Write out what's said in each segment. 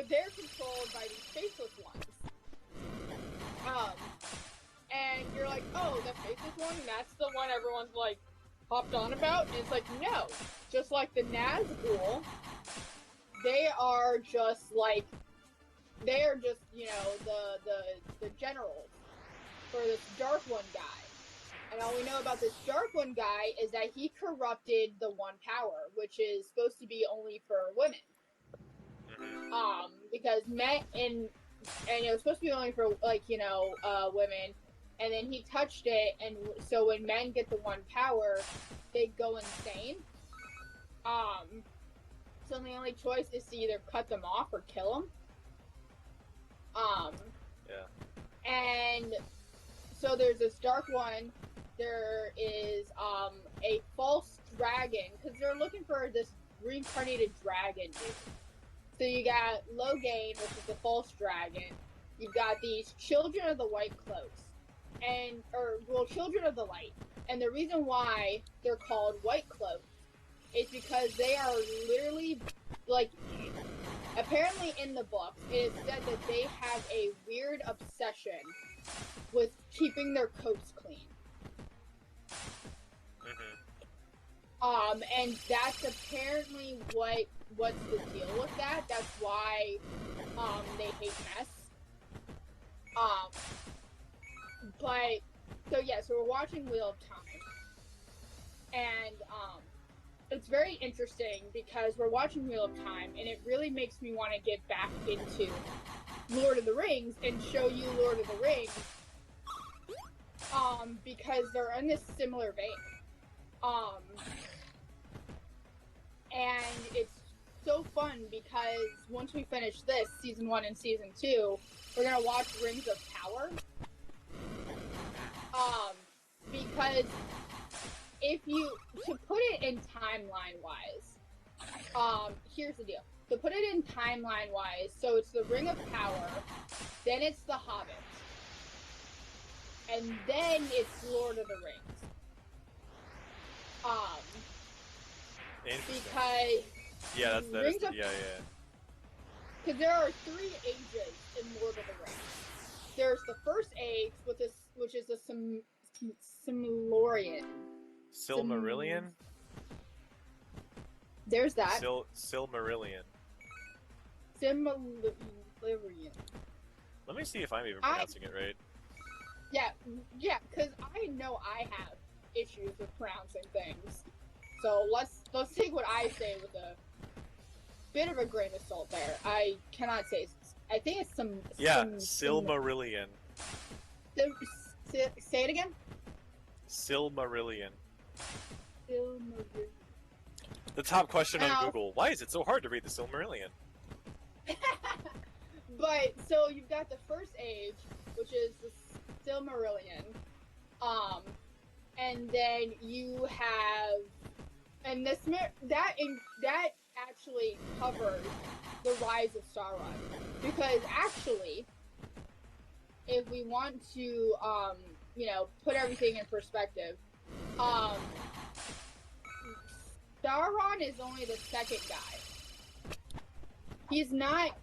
but they're controlled by these faceless ones. Um, and you're like, oh, the faceless one, that's the one everyone's like hopped on about. And it's like, no, just like the Nazgul, they are just the generals for this Dark One guy. And all we know about this Dark One guy is that he corrupted the One Power, which is supposed to be only for women. Because men and it was supposed to be only for women, and then he touched it, and so when men get the One Power, they go insane. So the only choice is to either cut them off or kill them. Yeah. And so there's this Dark One. There is a false dragon, because they're looking for this reincarnated dragon dude. So you got Logain, which is the false dragon. You've got these Children of the White Cloaks, Children of the Light. And the reason why they're called White Cloaks is because they are literally, like, apparently in the books, it is said that they have a weird obsession with keeping their coats clean. And that's apparently what's the deal with that. That's why, they hate mess. So we're watching Wheel of Time. And, it's very interesting because we're watching Wheel of Time, and it really makes me want to get back into Lord of the Rings and show you Lord of the Rings, because they're in this similar vein. And it's so fun because once we finish this, Season 1 and Season 2, we're going to watch Rings of Power. Because to put it in timeline-wise, here's the deal. To put it in timeline-wise, so it's the Ring of Power, then it's the Hobbit, and then it's Lord of the Rings. Because because there are 3 ages in Lord of the Rings. There's the first age, which is the Silmarillion. Silmarillion? There's that. Silmarillion. Silmarillion. Let me see if I'm even pronouncing it right. Yeah, because I know I have issues with pronouncing things. So let's take what I say with a bit of a grain of salt there. I cannot say. I think it's Silmarillion. Say it again. Silmarillion. Silmarillion. The top question on Google: why is it so hard to read the Silmarillion? But so you've got the first age, which is the Silmarillion, and then you have, and that actually covers the rise of Sauron, because actually, if we want to, put everything in perspective, Sauron is only the second guy. He's not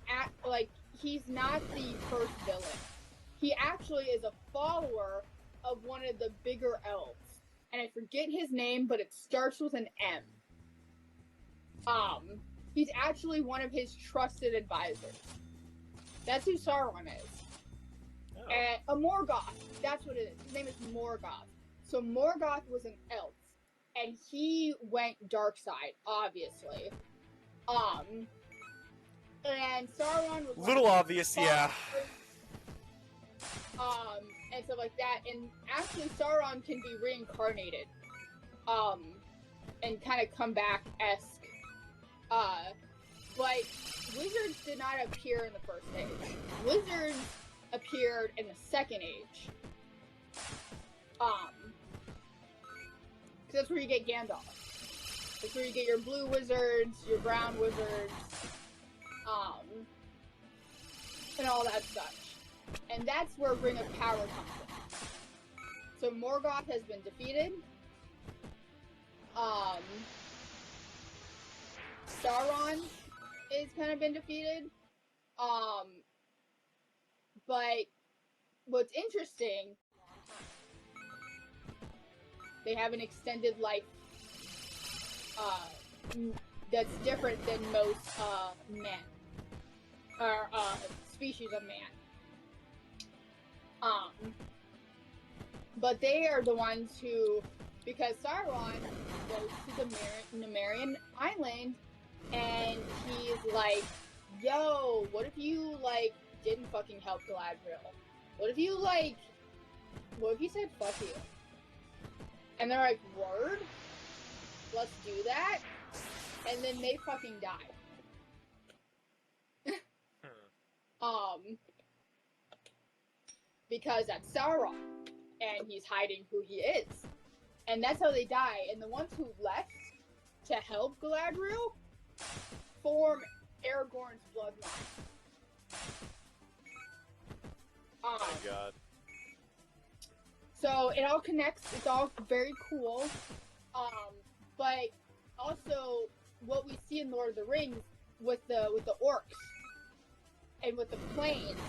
he's not the first villain. He actually is a follower of one of the bigger elves. And I forget his name, but it starts with an M. He's actually one of his trusted advisors. That's who Sauron is. Oh. And a Morgoth. That's what it is. His name is Morgoth. So Morgoth was an elf. And he went dark side, obviously. And Sauron was little obvious, yeah. And stuff like that. And actually, Sauron can be reincarnated, and kind of come back-esque. But wizards did not appear in the first age. Wizards appeared in the second age. Because that's where you get Gandalf. That's where you get your blue wizards, your brown wizards, and all that such. And that's where Ring of Power comes in. So Morgoth has been defeated. Sauron is kind of been defeated. But what's interesting, they have an extended life that's different than most men or species of man. But they are the ones who, because Sauron goes to the Numerian island, and he's like, "Yo, what if you like didn't fucking help Galadriel? What if you said fuck you?" And they're like, "Word? Let's do that." And then they fucking die. Because that's Sauron, and he's hiding who he is. And that's how they die. And the ones who left to help Galadriel form Aragorn's bloodline. Oh my god. So it all connects. It's all very cool. But also what we see in Lord of the Rings with the orcs and with the plains,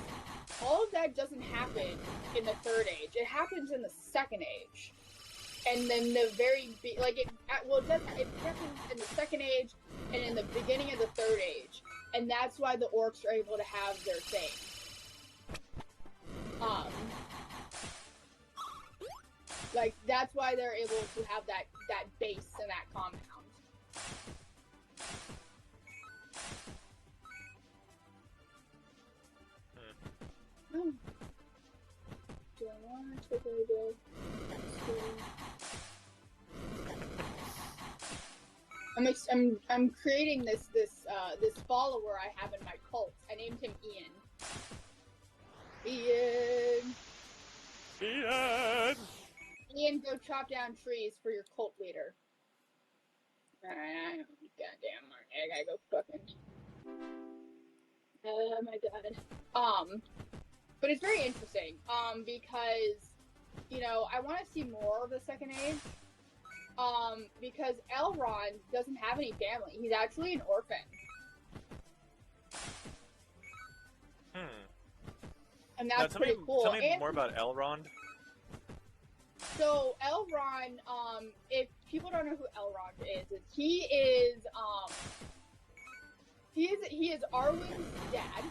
all of that doesn't happen in the Third Age. It happens in the Second Age. And then it happens in the Second Age and in the beginning of the Third Age. And that's why the orcs are able to have their thing. That's why they're able to have that base and that compound. Oh. Do I want to take I'm creating this follower I have in my cult. I named him Ian. Ian, go chop down trees for your cult leader. Goddamn, I gotta go fucking. Oh my god. But it's very interesting. Because, I want to see more of the Second Age. Because Elrond doesn't have any family. He's actually an orphan. And that's pretty cool. Tell me more about Elrond. So Elrond, if people don't know who Elrond is he is Arwen's dad.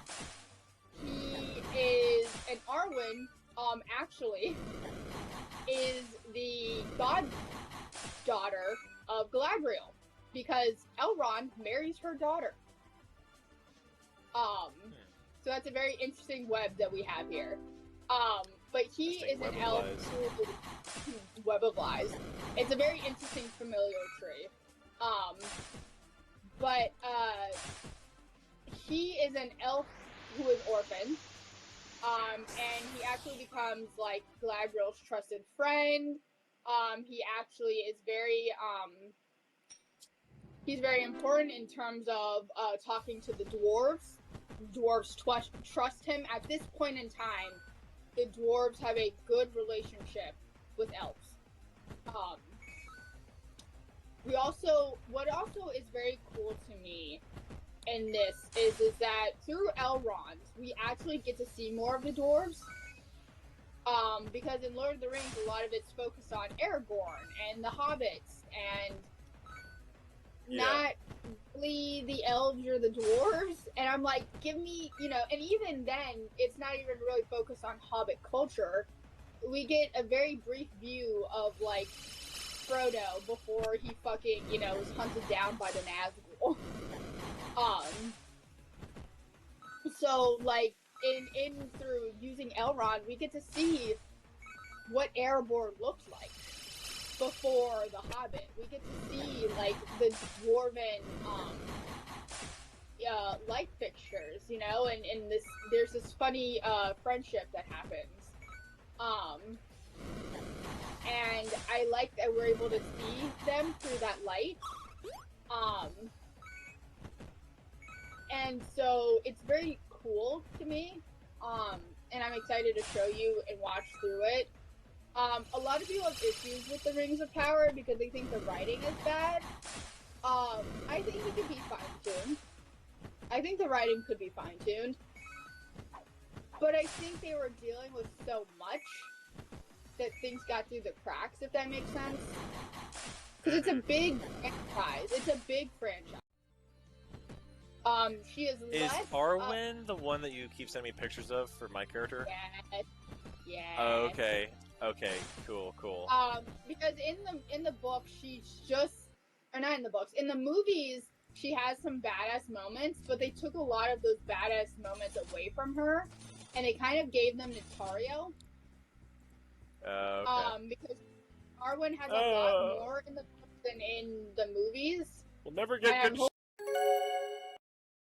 And Arwen, actually, is the goddaughter of Galadriel, because Elrond marries her daughter. So that's a very interesting web that we have here. But he is an elf web of lies. It's a very interesting familiar tree. But he is an elf who is orphaned. And he actually becomes like Galadriel's trusted friend. He actually is he's very important in terms of talking to the dwarves. Dwarves trust him. At this point in time, the dwarves have a good relationship with elves. What also is very cool to me in this is that through Elrond, we actually get to see more of the dwarves. Because in Lord of the Rings, a lot of it's focused on Aragorn and the hobbits, and not really the elves or the dwarves. And I'm like, give me, and even then, it's not even really focused on hobbit culture. We get a very brief view of, like, Frodo before he fucking, was hunted down by the Nazgul. So, like, in through using Elrond, we get to see what Erebor looked like before the Hobbit. We get to see, like, the dwarven light fixtures, and there's this funny friendship that happens. And I like that we're able to see them through that light. And so it's very cool to me. And I'm excited to show you and watch through it. A lot of people have issues with the Rings of Power because they think the writing is bad. I think it could be fine-tuned. I think the writing could be fine-tuned. but I think they were dealing with so much that things got through the cracks, if that makes sense. Because it's a big franchise. It's a big franchise. She is Is less. Arwen the one that you keep sending me pictures of for my character? Yes. Yes. Oh, okay. Okay. Cool. Cool. Because in the book she's just, or not in the books, in the movies she has some badass moments, but they took a lot of those badass moments away from her, and they kind of gave them to Tario. Okay. Because Arwen has a lot more in the books than in the movies. We'll never get And good